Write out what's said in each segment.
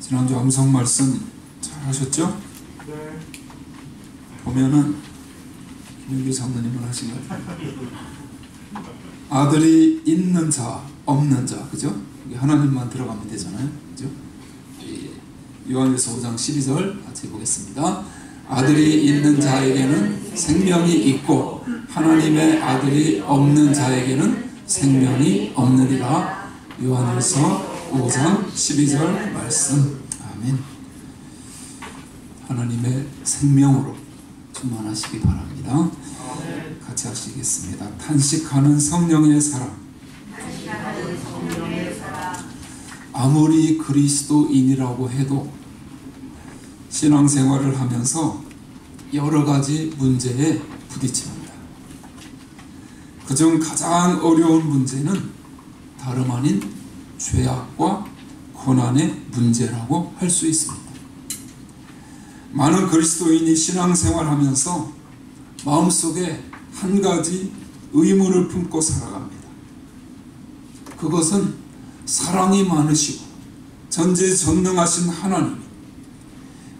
지난주 암송 말씀 잘 하셨죠? 네. 보면은 김영규 장로님은 하신 것 같아요. 아들이 있는 자, 없는 자, 그죠? 하나님만 들어가면 되잖아요, 그죠? 요한일서 5장 12절 같이 보겠습니다. 아들이 있는 자에게는 생명이 있고 하나님의 아들이 없는 자에게는 생명이 없느니라. 요한일서 5장 12절 말씀. 아멘. 하나님의 생명으로 충만하시기 바랍니다. 같이 하시겠습니다. 탄식하는 성령의 사랑. 아무리 그리스도인이라고 해도 신앙생활을 하면서 여러 가지 문제에 부딪힙니다. 그중 가장 어려운 문제는 다름 아닌 죄악과 고난의 문제라고 할 수 있습니다. 많은 그리스도인이 신앙생활하면서 마음속에 한 가지 의문을 품고 살아갑니다. 그것은 사랑이 많으시고 전지전능하신 하나님,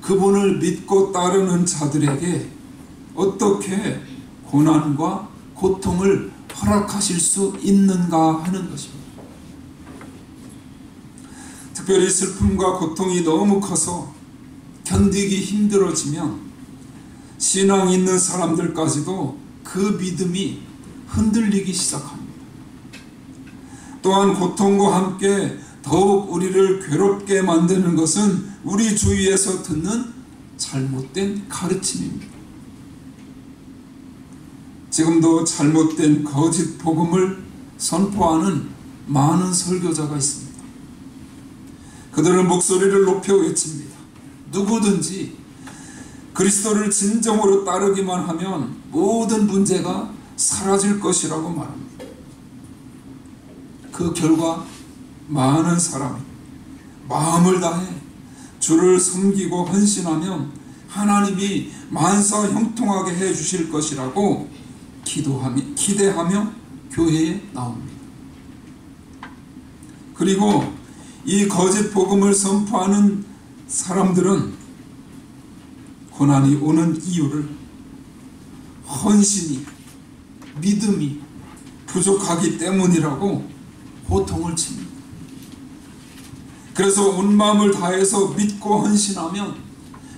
그분을 믿고 따르는 자들에게 어떻게 고난과 고통을 허락하실 수 있는가 하는 것입니다. 특별히 슬픔과 고통이 너무 커서 견디기 힘들어지면 신앙 있는 사람들까지도 그 믿음이 흔들리기 시작합니다. 또한 고통과 함께 더욱 우리를 괴롭게 만드는 것은 우리 주위에서 듣는 잘못된 가르침입니다. 지금도 잘못된 거짓 복음을 선포하는 많은 설교자가 있습니다. 그들은 목소리를 높여 외칩니다. 누구든지 그리스도를 진정으로 따르기만 하면 모든 문제가 사라질 것이라고 말합니다. 그 결과 많은 사람이 마음을 다해 주를 섬기고 헌신하면 하나님이 만사 형통하게 해주실 것이라고 기대하며 교회에 나옵니다. 그리고 이 거짓 복음을 선포하는 사람들은 고난이 오는 이유를 헌신이, 믿음이 부족하기 때문이라고 호통을 칩니다. 그래서 온 마음을 다해서 믿고 헌신하면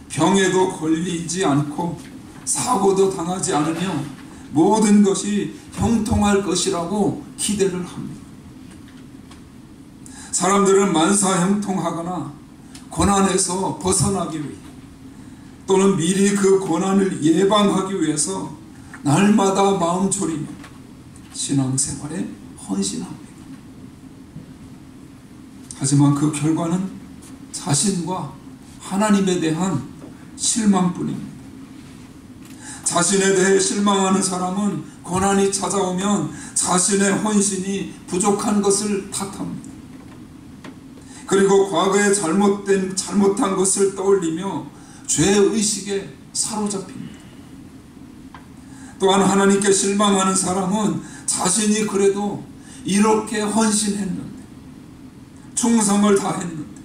병에도 걸리지 않고 사고도 당하지 않으며 모든 것이 형통할 것이라고 기대를 합니다. 사람들은 만사 형통하거나 고난에서 벗어나기 위해 또는 미리 그 고난을 예방하기 위해서 날마다 마음 졸이며 신앙생활에 헌신합니다. 하지만 그 결과는 자신과 하나님에 대한 실망뿐입니다. 자신에 대해 실망하는 사람은 고난이 찾아오면 자신의 헌신이 부족한 것을 탓합니다. 그리고 과거에 잘못한 것을 떠올리며 죄의식에 사로잡힙니다. 또한 하나님께 실망하는 사람은 자신이 그래도 이렇게 헌신했는데, 충성을 다했는데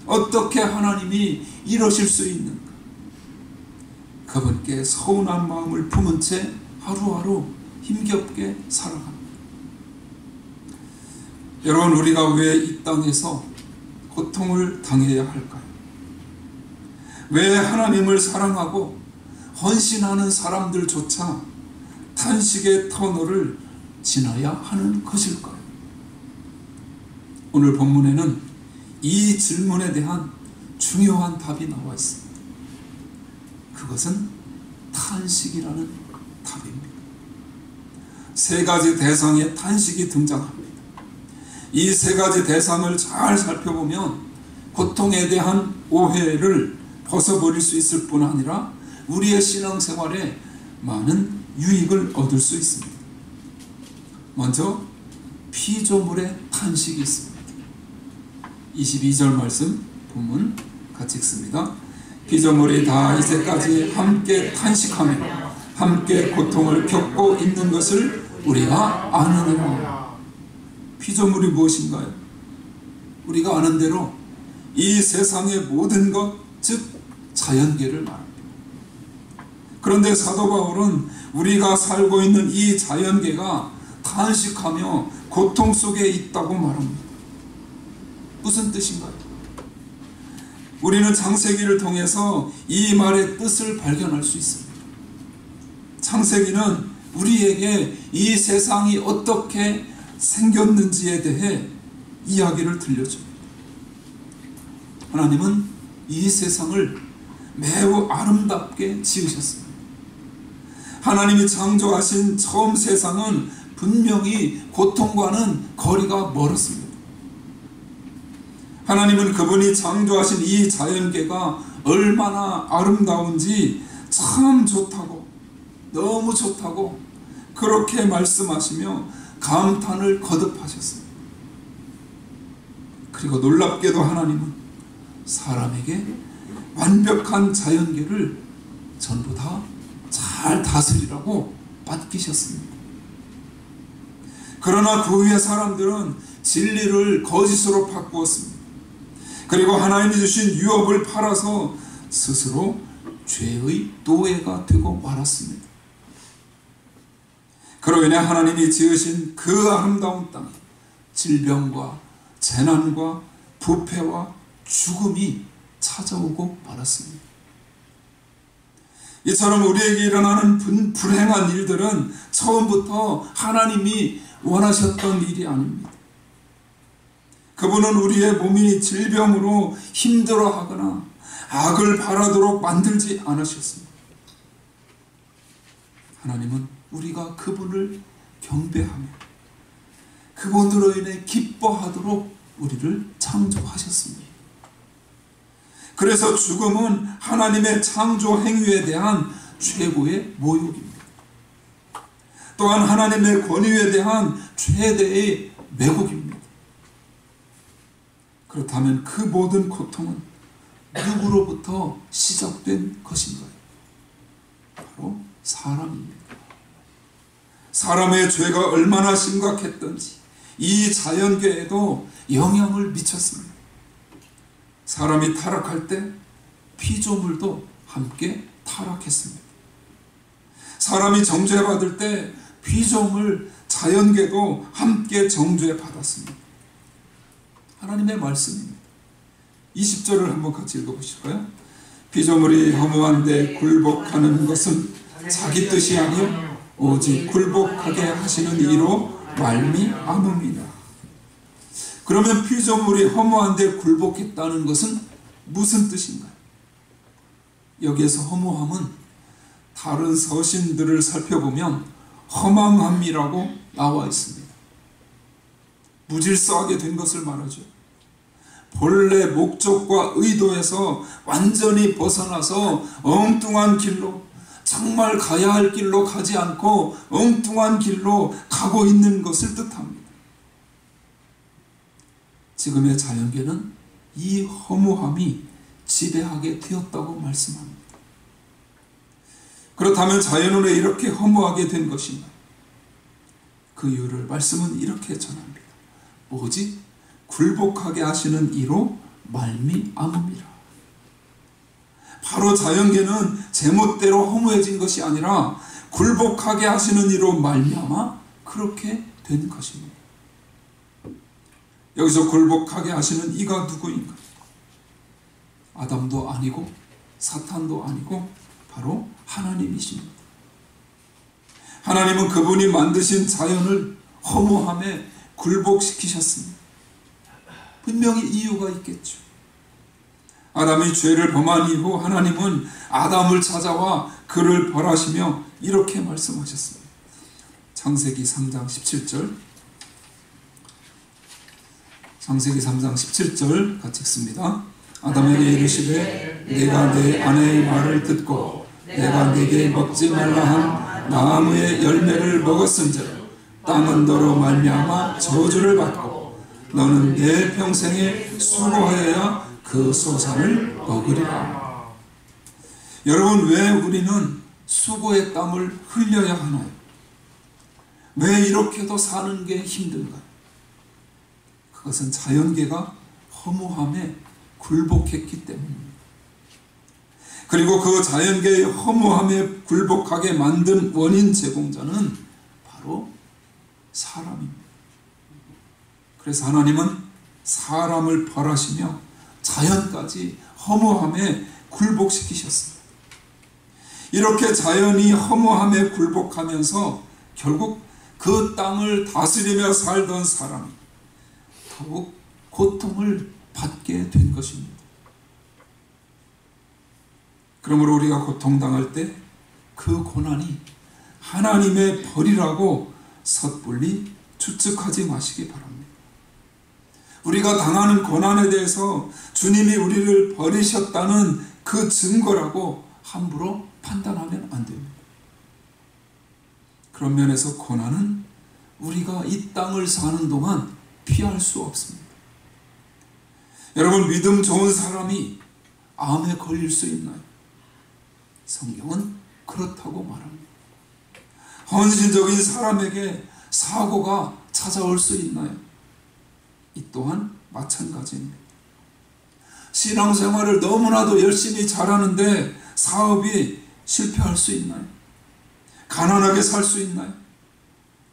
어떻게 하나님이 이러실 수 있는가? 그분께 서운한 마음을 품은 채 하루하루 힘겹게 살아갑니다. 여러분, 우리가 왜 이 땅에서 고통을 당해야 할까요? 왜 하나님을 사랑하고 헌신하는 사람들조차 탄식의 터널을 지나야 하는 것일까요? 오늘 본문에는 이 질문에 대한 중요한 답이 나와 있습니다. 그것은 탄식이라는 답입니다. 세 가지 대상의 탄식이 등장합니다. 이 세 가지 대상을 잘 살펴보면 고통에 대한 오해를 벗어버릴 수 있을 뿐 아니라 우리의 신앙생활에 많은 유익을 얻을 수 있습니다. 먼저 피조물의 탄식이 있습니다. 22절 말씀 본문 같이 읽습니다. 피조물이 다 이제까지 함께 탄식하며 함께 고통을 겪고 있는 것을 우리가 아느니라. 피조물이 무엇인가요? 우리가 아는 대로 이 세상의 모든 것, 즉 자연계를 말합니다. 그런데 사도 바울은 우리가 살고 있는 이 자연계가 탄식하며 고통 속에 있다고 말합니다. 무슨 뜻인가요? 우리는 창세기를 통해서 이 말의 뜻을 발견할 수 있습니다. 창세기는 우리에게 이 세상이 어떻게 생겼는지에 대해 이야기를 들려줍니다. 하나님은 이 세상을 매우 아름답게 지으셨습니다. 하나님이 창조하신 처음 세상은 분명히 고통과는 거리가 멀었습니다. 하나님은 그분이 창조하신 이 자연계가 얼마나 아름다운지 참 좋다고, 너무 좋다고 그렇게 말씀하시며 감탄을 거듭하셨습니다. 그리고 놀랍게도 하나님은 사람에게 완벽한 자연계를 전부 다 잘 다스리라고 맡기셨습니다. 그러나 그 후에 사람들은 진리를 거짓으로 바꾸었습니다. 그리고 하나님이 주신 유업을 팔아서 스스로 죄의 노예가 되고 말았습니다. 그로 인해 하나님이 지으신 그 아름다운 땅에 질병과 재난과 부패와 죽음이 찾아오고 말았습니다. 이처럼 우리에게 일어나는 불행한 일들은 처음부터 하나님이 원하셨던 일이 아닙니다. 그분은 우리의 몸이 질병으로 힘들어하거나 악을 바라도록 만들지 않으셨습니다. 하나님은 우리가 그분을 경배하며 그분으로 인해 기뻐하도록 우리를 창조하셨습니다. 그래서 죽음은 하나님의 창조 행위에 대한 최고의 모욕입니다. 또한 하나님의 권위에 대한 최대의 매국입니다. 그렇다면 그 모든 고통은 누구로부터 시작된 것인가요? 바로 사람입니다. 사람의 죄가 얼마나 심각했던지 이 자연계에도 영향을 미쳤습니다. 사람이 타락할 때 피조물도 함께 타락했습니다. 사람이 정죄받을 때 피조물, 자연계도 함께 정죄받았습니다. 하나님의 말씀입니다. 20절을 한번 같이 읽어보실까요? 피조물이 허무한데 굴복하는 것은 자기 뜻이 아니요 오직 굴복하게 하시는 이로 말미암음이라. 그러면 피조물이 허무한데 굴복했다는 것은 무슨 뜻인가요? 여기에서 허무함은 다른 서신들을 살펴보면 허망함이라고 나와 있습니다. 무질서하게 된 것을 말하죠. 본래 목적과 의도에서 완전히 벗어나서 엉뚱한 길로, 정말 가야 할 길로 가지 않고 엉뚱한 길로 가고 있는 것을 뜻합니다. 지금의 자연계는 이 허무함이 지배하게 되었다고 말씀합니다. 그렇다면 자연은 왜 이렇게 허무하게 된 것인가? 그 이유를 말씀은 이렇게 전합니다. 오직 굴복하게 하시는 이로 말미암음이라. 바로 자연계는 제멋대로 허무해진 것이 아니라 굴복하게 하시는 이로 말미암아 그렇게 된 것입니다. 여기서 굴복하게 하시는 이가 누구인가? 아담도 아니고 사탄도 아니고 바로 하나님이십니다. 하나님은 그분이 만드신 자연을 허무함에 굴복시키셨습니다. 분명히 이유가 있겠죠. 아담이 죄를 범한 이후 하나님은 아담을 찾아와 그를 벌하시며 이렇게 말씀하셨습니다. 창세기 3장 17절, 창세기 3장 17절 같이 읽습니다. 아담에게 이르시되 내가 내 아내의 말을 듣고 내가 네게 먹지 말라 한 나무의 열매를 먹었은즉 땅은 너로 말미암아 저주를 받고 너는 내 평생에 수고하여야 그 소산을 먹으리라. 여러분, 왜 우리는 수고의 땀을 흘려야 하나요? 왜 이렇게도 사는 게 힘든가요? 그것은 자연계가 허무함에 굴복했기 때문입니다. 그리고 그 자연계의 허무함에 굴복하게 만든 원인 제공자는 바로 사람입니다. 그래서 하나님은 사람을 벌하시며 자연까지 허무함에 굴복시키셨습니다. 이렇게 자연이 허무함에 굴복하면서 결국 그 땅을 다스리며 살던 사람이 더욱 고통을 받게 된 것입니다. 그러므로 우리가 고통당할 때 그 고난이 하나님의 벌이라고 섣불리 추측하지 마시기 바랍니다. 우리가 당하는 고난에 대해서 주님이 우리를 버리셨다는 그 증거라고 함부로 판단하면 안 됩니다. 그런 면에서 고난은 우리가 이 땅을 사는 동안 피할 수 없습니다. 여러분, 믿음 좋은 사람이 암에 걸릴 수 있나요? 성경은 그렇다고 말합니다. 헌신적인 사람에게 사고가 찾아올 수 있나요? 이 또한 마찬가지입니다. 신앙생활을 너무나도 열심히 잘하는데 사업이 실패할 수 있나요? 가난하게 살 수 있나요?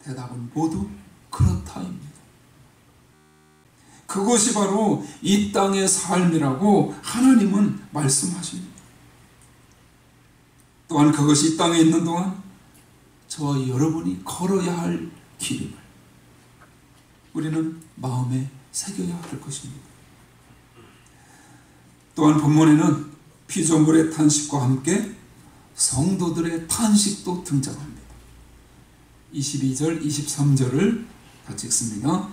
대답은 모두 그렇다입니다. 그것이 바로 이 땅의 삶이라고 하나님은 말씀하십니다. 또한 그것이 이 땅에 있는 동안 저와 여러분이 걸어야 할 길임을 우리는 마음에 새겨야 할 것입니다. 또한 본문에는 피조물의 탄식과 함께 성도들의 탄식도 등장합니다. 22절, 23절을 같이 읽습니다.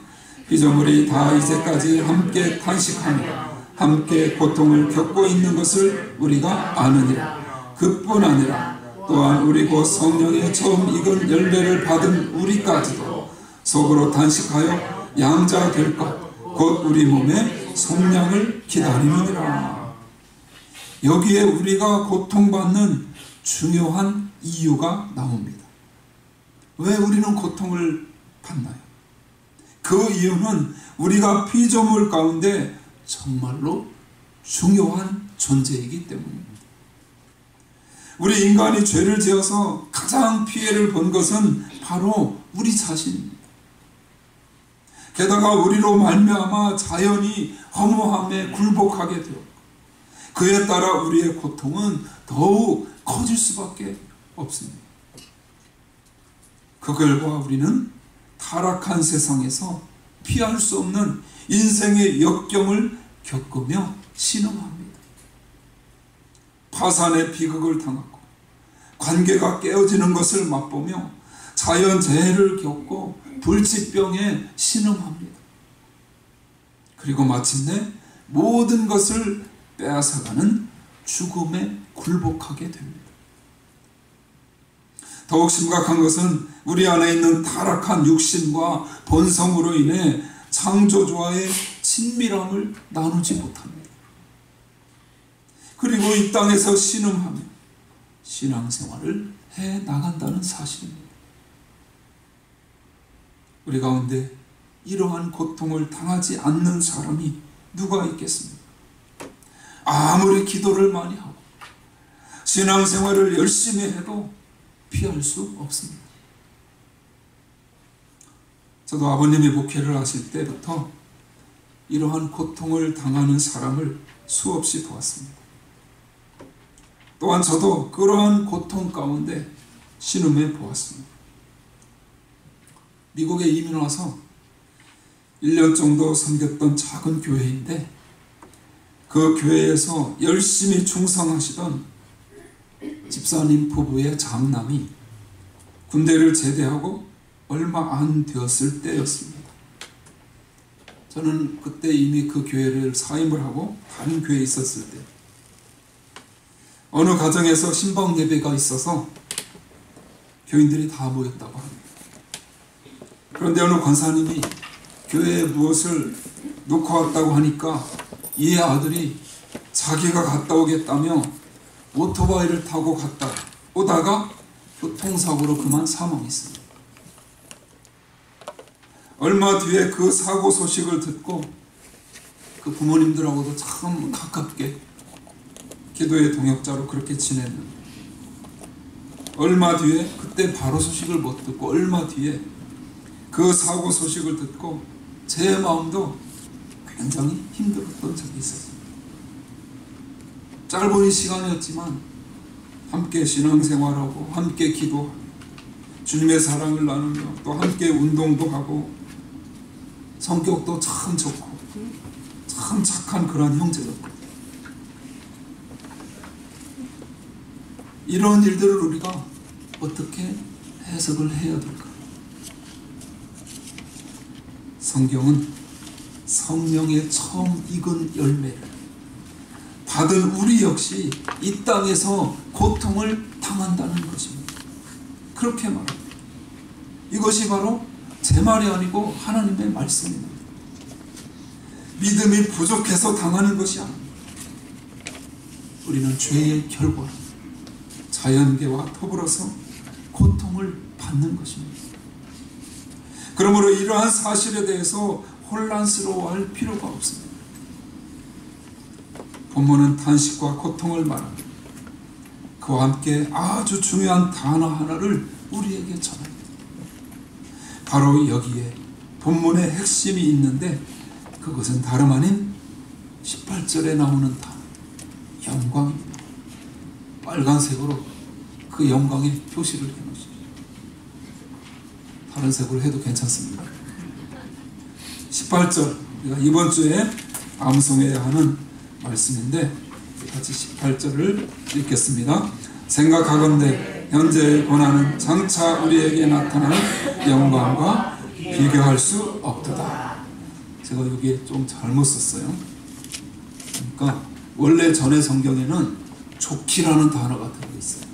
피조물이 다 이제까지 함께 탄식하며 함께 고통을 겪고 있는 것을 우리가 아느니라. 그뿐 아니라 또한 우리 곧 성령의 처음 익은 열매를 받은 우리까지도 속으로 탄식하여 양자 될 것 곧 우리 몸의 속량을 기다리느니라. 여기에 우리가 고통받는 중요한 이유가 나옵니다. 왜 우리는 고통을 받나요? 그 이유는 우리가 피조물 가운데 정말로 중요한 존재이기 때문입니다. 우리 인간이 죄를 지어서 가장 피해를 본 것은 바로 우리 자신입니다. 게다가 우리로 말미암아 자연이 허무함에 굴복하게 되었고 그에 따라 우리의 고통은 더욱 커질 수밖에 없습니다. 그 결과 우리는 타락한 세상에서 피할 수 없는 인생의 역경을 겪으며 신음합니다. 파산의 비극을 당하고 관계가 깨어지는 것을 맛보며 자연재해를 겪고 불치병에 신음합니다. 그리고 마침내 모든 것을 빼앗아가는 죽음에 굴복하게 됩니다. 더욱 심각한 것은 우리 안에 있는 타락한 육신과 본성으로 인해 창조주와의 친밀함을 나누지 못합니다. 그리고 이 땅에서 신음하며 신앙생활을 해 나간다는 사실입니다. 우리 가운데 이러한 고통을 당하지 않는 사람이 누가 있겠습니까? 아무리 기도를 많이 하고 신앙생활을 열심히 해도 피할 수 없습니다. 저도 아버님이 목회를 하실 때부터 이러한 고통을 당하는 사람을 수없이 보았습니다. 또한 저도 그러한 고통 가운데 신음해 보았습니다. 미국에 이민 와서 1년 정도 섬겼던 작은 교회인데 그 교회에서 열심히 충성하시던 집사님 부부의 장남이 군대를 제대하고 얼마 안 되었을 때였습니다. 저는 그때 이미 그 교회를 사임을 하고 다른 교회에 있었을 때 어느 가정에서 신방 예배가 있어서 교인들이 다 모였다고 합니다. 그런데 어느 권사님이 교회에 무엇을 놓고 왔다고 하니까 이 아들이 자기가 갔다 오겠다며 오토바이를 타고 갔다 오다가 교통사고로 그만 사망했습니다. 얼마 뒤에 그 사고 소식을 듣고 그 부모님들하고도 참 가깝게 기도의 동역자로 그렇게 지냈는데 얼마 뒤에 그때 바로 소식을 못 듣고 얼마 뒤에 그 사고 소식을 듣고 제 마음도 굉장히 힘들었던 적이 있었습니다. 짧은 시간이었지만 함께 신앙생활하고 함께 기도하고 주님의 사랑을 나누며 또 함께 운동도 하고 성격도 참 좋고 참 착한 그런 형제였거든요. 이런 일들을 우리가 어떻게 해석을 해야 될까? 성경은 성령의 처음 익은 열매를 받은 우리 역시 이 땅에서 고통을 당한다는 것입니다. 그렇게 말합니다. 이것이 바로 제 말이 아니고 하나님의 말씀입니다. 믿음이 부족해서 당하는 것이 아닙니다. 우리는 죄의 결과 자연계와 더불어서 고통을 받는 것입니다. 그러므로 이러한 사실에 대해서 혼란스러워할 필요가 없습니다. 본문은 탄식과 고통을 말합니다. 그와 함께 아주 중요한 단어 하나를 우리에게 전합니다. 바로 여기에 본문의 핵심이 있는데 그것은 다름 아닌 18절에 나오는 단어 영광입니다. 빨간색으로 그 영광의 표시를 해놓으십시오. 다른 색으로 해도 괜찮습니다. 18절 우리가 이번 주에 암송해야 하는 말씀인데 같이 18절을 읽겠습니다. 생각하건대 현재의 고난은 장차 우리에게 나타나는 영광과 비교할 수 없도다. 제가 여기에 좀 잘못 썼어요. 그러니까 원래 전의 성경에는 좋기라는 단어가 들어있어요.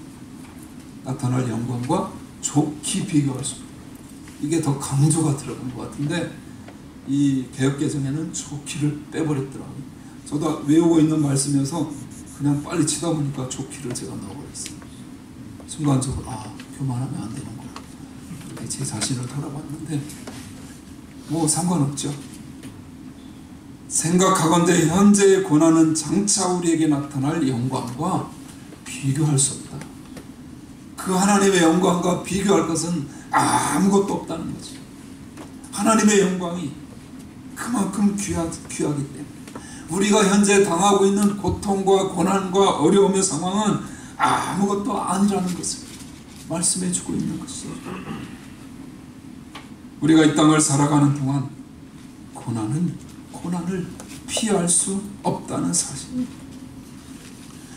나타날 영광과 좋기 비교할 수 없다. 이게 더 강조가 들어간 것 같은데 이 개역개정에는 좋기를 빼버렸더라고요. 저도 외우고 있는 말씀이어서 그냥 빨리 치다 보니까 좋기를 제가 넣어버렸어요. 순간적으로 교만하면 안 되는구나 이렇게 제 자신을 돌아봤는데 뭐 상관없죠. 생각하건대 현재의 고난은 장차 우리에게 나타날 영광과 비교할 수 없다. 그 하나님의 영광과 비교할 것은 아무것도 없다는 거죠. 하나님의 영광이 그만큼 귀하기 때문에 우리가 현재 당하고 있는 고통과 고난과 어려움의 상황은 아무것도 아니라는 것을 말씀해 주고 있는 것이죠. 우리가 이 땅을 살아가는 동안 고난을 피할 수 없다는 사실.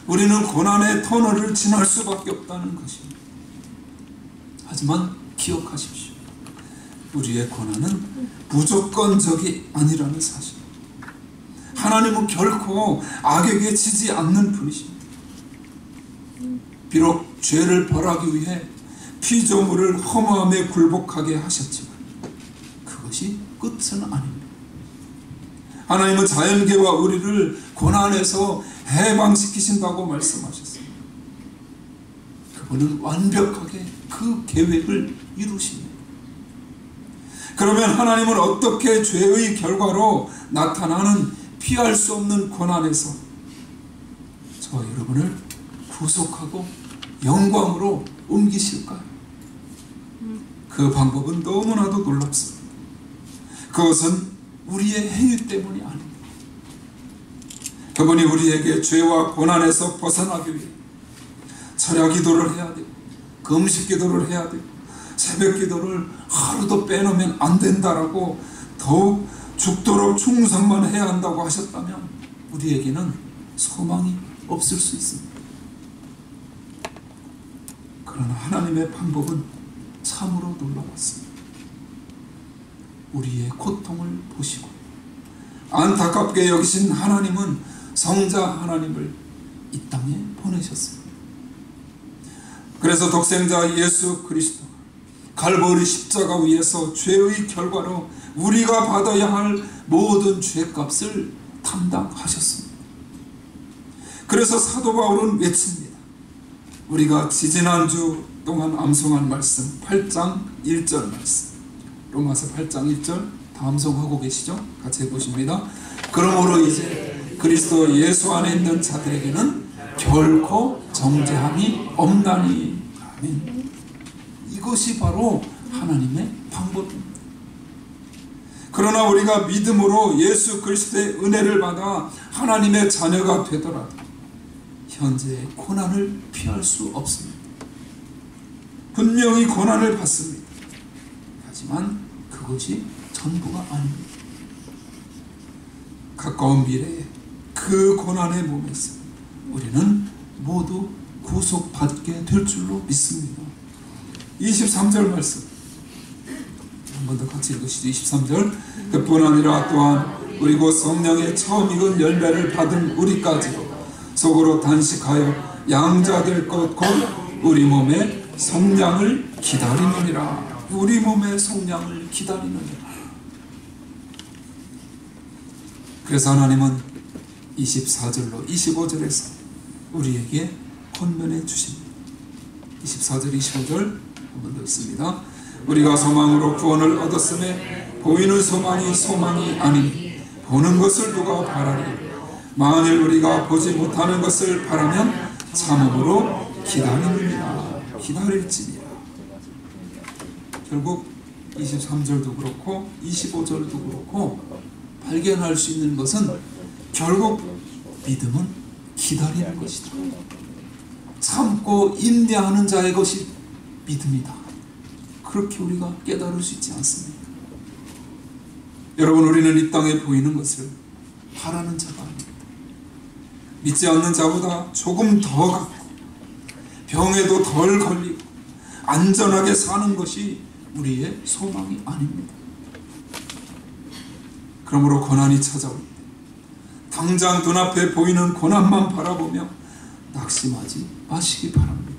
우리는 고난의 터널을 지날 수밖에 없다는 것입니다. 하지만 기억하십시오. 우리의 고난은 무조건적이 아니라는 사실. 하나님은 결코 악에게 지지 않는 분이십니다. 비록 죄를 벌하기 위해 피조물을 허무함에 굴복하게 하셨지만 그것이 끝은 아닙니다. 하나님은 자연계와 우리를 고난에서 해방시키신다고 말씀하셨습니다. 그분은 완벽하게 그 계획을 이루십니다. 그러면 하나님은 어떻게 죄의 결과로 나타나는 피할 수 없는 고난에서 저와 여러분을 구속하고 영광으로 옮기실까요? 그 방법은 너무나도 놀랍습니다. 그것은 우리의 행위 때문이 아닙니다. 그분이 우리에게 죄와 고난에서 벗어나기 위해 철야 기도를 해야 되고 금식 기도를 해야 되고 새벽 기도를 하루도 빼놓으면 안 된다라고 더욱 죽도록 충성만 해야 한다고 하셨다면 우리에게는 소망이 없을 수 있습니다. 그러나 하나님의 방법은 참으로 놀라웠습니다. 우리의 고통을 보시고 안타깝게 여기신 하나님은 성자 하나님을 이 땅에 보내셨습니다. 그래서 독생자 예수 그리스도 갈보리 십자가 위에서 죄의 결과로 우리가 받아야 할 모든 죄값을 담당하셨습니다. 그래서 사도 바울은 외칩니다. 우리가 지지난주 동안 암송한 말씀 8장 1절 말씀 로마서 8장 1절 다 암송하고 계시죠? 같이 해보십니다. 그러므로 이제 그리스도 예수 안에 있는 자들에게는 결코 정죄함이 없나니. 아멘. 이것이 바로 하나님의 방법입니다. 그러나 우리가 믿음으로 예수 그리스도의 은혜를 받아 하나님의 자녀가 되더라도 현재의 고난을 피할 수 없습니다. 분명히 고난을 받습니다. 하지만 그것이 전부가 아닙니다. 가까운 미래에 그 고난의 몸에서 우리는 모두 구속받게 될 줄로 믿습니다. 23절 말씀 한 번 더 같이 읽으시죠. 23절 그뿐 아니라 또한 우리 곧 성령의 처음 익은 열매를 받은 우리까지도 속으로 단식하여 양자될 것 곧 우리 몸의 성량을 기다리느니라. 우리 몸의 성량을 기다리느니라. 그래서 하나님은 24절로 25절에서 우리에게 권면해 주십니다. 24절 25절 한 번 더 읽습니다. 우리가 소망으로 구원을 얻었음에 보이는 소망이 아니니 보는 것을 누가 바라리. 만일 우리가 보지 못하는 것을 바라면 참음으로 기다리느니라. 기다릴지니라. 결국 23절도 그렇고 25절도 그렇고 발견할 수 있는 것은 결국 믿음은 기다리는 것이다. 참고 인내하는 자의 것이 믿음이다. 그렇게 우리가 깨달을 수 있지 않습니까? 여러분, 우리는 이 땅에 보이는 것을 바라는 자가 아닙니다. 믿지 않는 자보다 조금 더 갖고 병에도 덜 걸리고 안전하게 사는 것이 우리의 소망이 아닙니다. 그러므로 고난이 찾아올 때 당장 눈앞에 보이는 고난만 바라보며 낙심하지 마시기 바랍니다.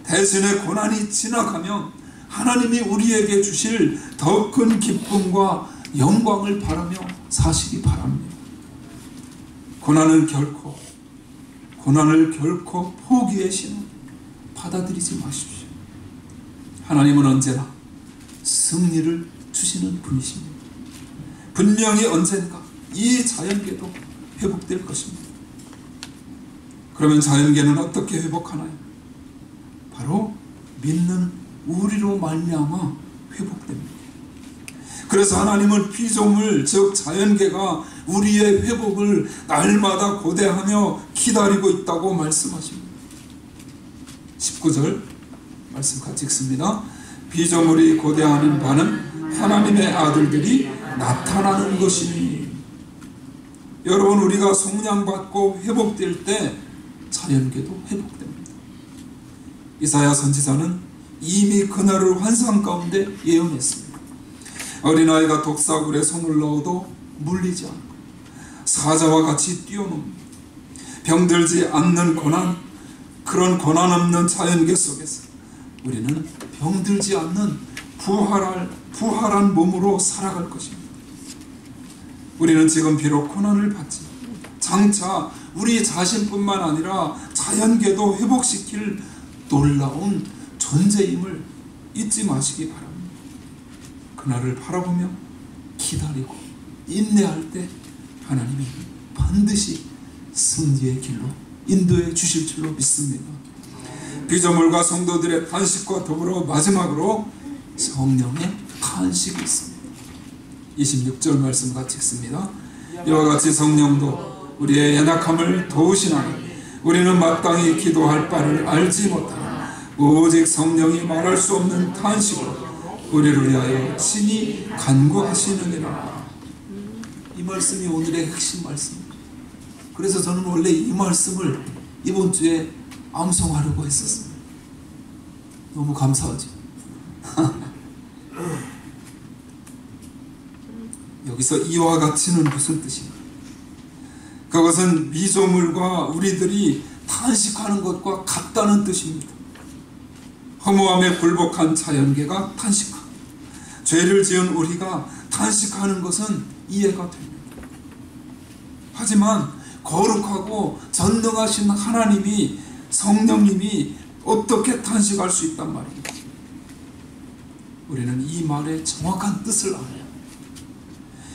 대신에 고난이 지나가면 하나님이 우리에게 주실 더 큰 기쁨과 영광을 바라며 사시기 바랍니다. 고난을 결코 포기의 신은 받아들이지 마십시오. 하나님은 언제나 승리를 주시는 분이십니다. 분명히 언젠가 이 자연계도 회복될 것입니다. 그러면 자연계는 어떻게 회복하나요? 바로 믿는 우리로 말미암아 회복됩니다. 그래서 하나님은 피조물 즉 자연계가 우리의 회복을 날마다 고대하며 기다리고 있다고 말씀하십니다. 19절 말씀 같이 읽습니다. 피조물이 고대하는 바는 하나님의 아들들이 나타나는 것이니. 여러분, 우리가 속량받고 회복될 때 자연계도 회복됩니다. 이사야 선지자는 이미 그날을 환상 가운데 예언했습니다. 어린아이가 독사굴에 손을 넣어도 물리지 않고 사자와 같이 뛰어놉니다. 병들지 않는 고난, 그런 고난 없는 자연계 속에서 우리는 병들지 않는 부활한 몸으로 살아갈 것입니다. 우리는 지금 비록 고난을 받지 장차 우리 자신뿐만 아니라 자연계도 회복시킬 놀라운 존재임을 잊지 마시기 바랍니다. 그날을 바라보며 기다리고 인내할 때 하나님이 반드시 승리의 길로 인도해 주실 줄로 믿습니다. 피조물과 성도들의 탄식과 더불어 마지막으로 성령의 탄식이 있습니다. 26절 말씀 같이 읽습니다. 이와 같이 성령도 우리의 연약함을 도우시나니 우리는 마땅히 기도할 바를 알지 못하나 오직 성령이 말할 수 없는 탄식으로 우리를 위하여 친히 간구하시느니라. 이 말씀이 오늘의 핵심 말씀입니다. 그래서 저는 원래 이 말씀을 이번 주에 암송하려고 했었습니다. 너무 감사하죠. 여기서 이와 같이는 무슨 뜻인가? 그것은 미조물과 우리들이 탄식하는 것과 같다는 뜻입니다. 허무함에 굴복한 자연계가 탄식하고 죄를 지은 우리가 탄식하는 것은 이해가 됩니다. 하지만 거룩하고 전능하신 하나님이, 성령님이 어떻게 탄식할 수 있단 말입니다. 우리는 이 말의 정확한 뜻을 알아요.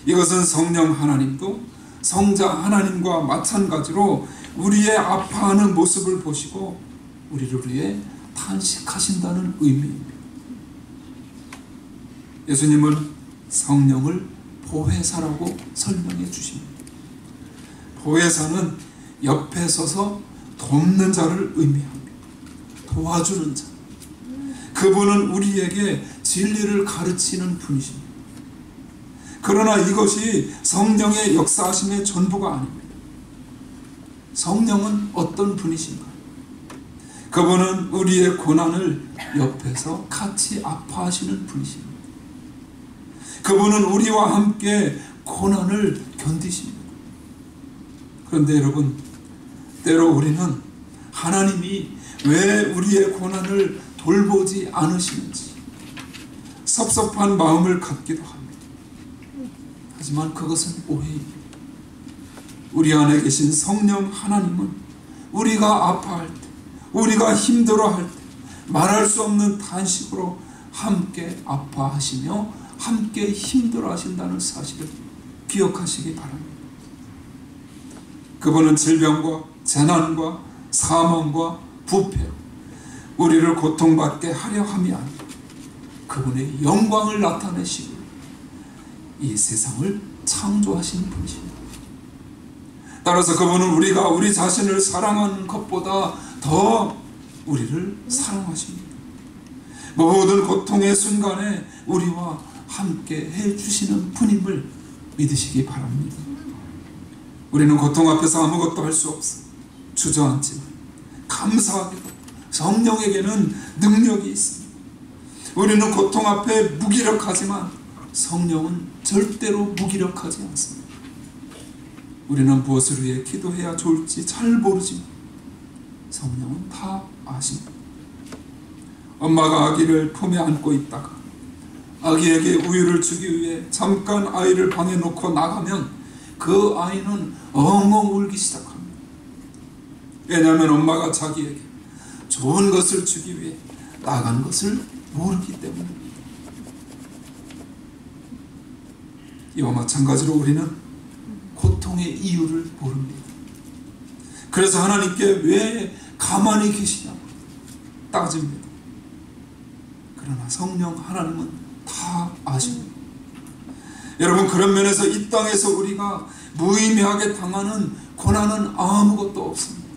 이것은 성령 하나님도 성자 하나님과 마찬가지로 우리의 아파하는 모습을 보시고 우리를 위해 탄식하신다는 의미입니다. 예수님은 성령을 보혜사라고 설명해 주십니다. 보혜사는 옆에 서서 돕는 자를 의미합니다. 도와주는 자. 그분은 우리에게 진리를 가르치는 분이십니다. 그러나 이것이 성령의 역사하심의 전부가 아닙니다. 성령은 어떤 분이신가? 그분은 우리의 고난을 옆에서 같이 아파하시는 분이십니다. 그분은 우리와 함께 고난을 견디십니다. 그런데 여러분, 때로 우리는 하나님이 왜 우리의 고난을 돌보지 않으시는지 섭섭한 마음을 갖기도 합니다. 하지만 그것은 오해입니다. 우리 안에 계신 성령 하나님은 우리가 아파할 때, 우리가 힘들어할 때 말할 수 없는 탄식으로 함께 아파하시며 함께 힘들어하신다는 사실을 기억하시기 바랍니다. 그분은 질병과 재난과 사망과 부패로 우리를 고통받게 하려 함이 아니라 그분의 영광을 나타내시고 이 세상을 창조하신 분이십니다. 따라서 그분은 우리가 우리 자신을 사랑하는 것보다 더 우리를 사랑하십니다. 모든 고통의 순간에 우리와 함께 해주시는 분임을 믿으시기 바랍니다. 우리는 고통 앞에서 아무것도 할 수 없어 주저앉지만 감사하게도 성령에게는 능력이 있습니다. 우리는 고통 앞에 무기력하지만 성령은 절대로 무기력하지 않습니다. 우리는 무엇을 위해 기도해야 좋을지 잘 모르지만 성령은 다 아십니다. 엄마가 아기를 품에 안고 있다가 아기에게 우유를 주기 위해 잠깐 아이를 방에 놓고 나가면 그 아이는 엉엉 울기 시작합니다. 왜냐하면 엄마가 자기에게 좋은 것을 주기 위해 나간 것을 모르기 때문입니다. 이와 마찬가지로 우리는 고통의 이유를 모릅니다. 그래서 하나님께 왜 가만히 계시냐고 따집니다. 그러나 성령 하나님은 다 아십니다. 여러분, 그런 면에서 이 땅에서 우리가 무의미하게 당하는 고난은 아무것도 없습니다.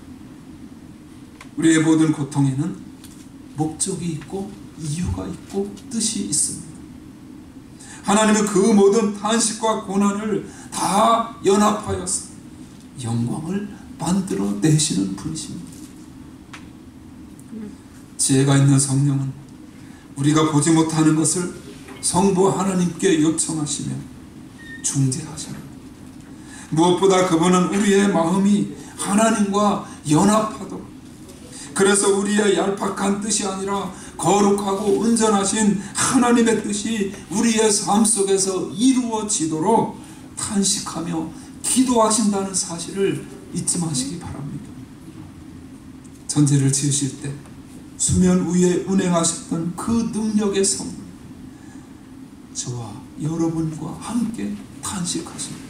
우리의 모든 고통에는 목적이 있고 이유가 있고 뜻이 있습니다. 하나님은 그 모든 탄식과 고난을 다 연합하여서 영광을 만들어내시는 분이십니다. 지혜가 있는 성령은 우리가 보지 못하는 것을 성부 하나님께 요청하시며 중재하십니다. 무엇보다 그분은 우리의 마음이 하나님과 연합하도록, 그래서 우리의 얄팍한 뜻이 아니라 거룩하고 온전하신 하나님의 뜻이 우리의 삶 속에서 이루어지도록 탄식하며 기도하신다는 사실을 잊지 마시기 바랍니다. 천지를 지으실 때 수면 위에 운행하셨던 그 능력의 성령, 저와 여러분과 함께 탄식하십니다.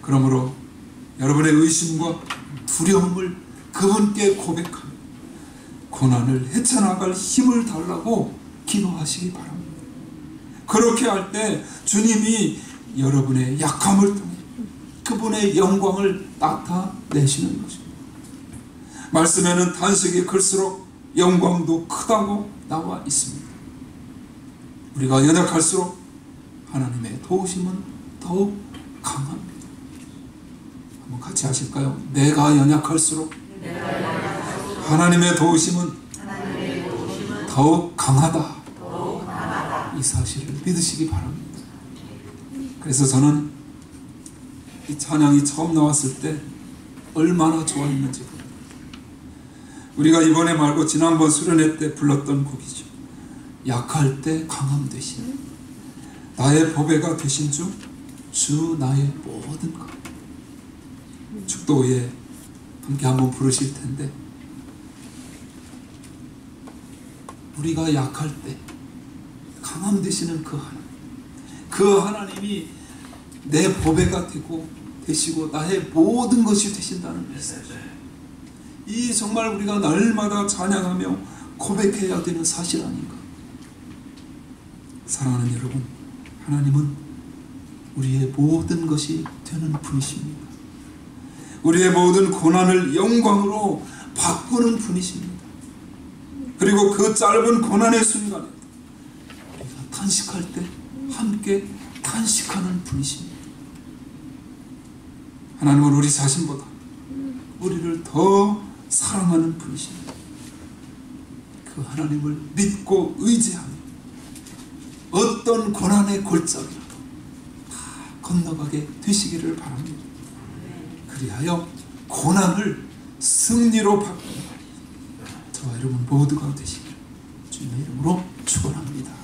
그러므로 여러분의 의심과 두려움을 그분께 고백하며 고난을 헤쳐나갈 힘을 달라고 기도하시기 바랍니다. 그렇게 할 때 주님이 여러분의 약함을 통해 그분의 영광을 나타내시는 것입니다. 말씀에는 탄식이 클수록 영광도 크다고 나와 있습니다. 우리가 연약할수록 하나님의 도우심은 더욱 강합니다. 한번 같이 하실까요? 내가 연약할수록 하나님의 도우심은 더욱 강하다. 이 사실을 믿으시기 바랍니다. 그래서 저는 이 찬양이 처음 나왔을 때 얼마나 좋아했는지 모릅니다. 우리가 이번에 말고 지난번 수련회 때 불렀던 곡이죠. 약할 때 강함 되신 나의 보배가 되신 주 나의 모든 것. 축도 후에 함께 한번 부르실 텐데, 우리가 약할 때 강함 되시는 그 하나님이 내 보배가 되시고 나의 모든 것이 되신다는 말씀. 이 정말 우리가 날마다 찬양하며 고백해야 되는 사실 아닌가. 사랑하는 여러분, 하나님은 우리의 모든 것이 되는 분이십니다. 우리의 모든 고난을 영광으로 바꾸는 분이십니다. 그리고 그 짧은 고난의 순간에 우리가 탄식할 때 함께 탄식하는 분이십니다. 하나님은 우리 자신보다 우리를 더 사랑하는 분이십니다. 그 하나님을 믿고 의지하며 어떤 고난의 골짜기라도 다 건너가게 되시기를 바랍니다. 그리하여 고난을 승리로 바꾸는 저와 여러분 모두가 되시기를 주님의 이름으로 축원합니다.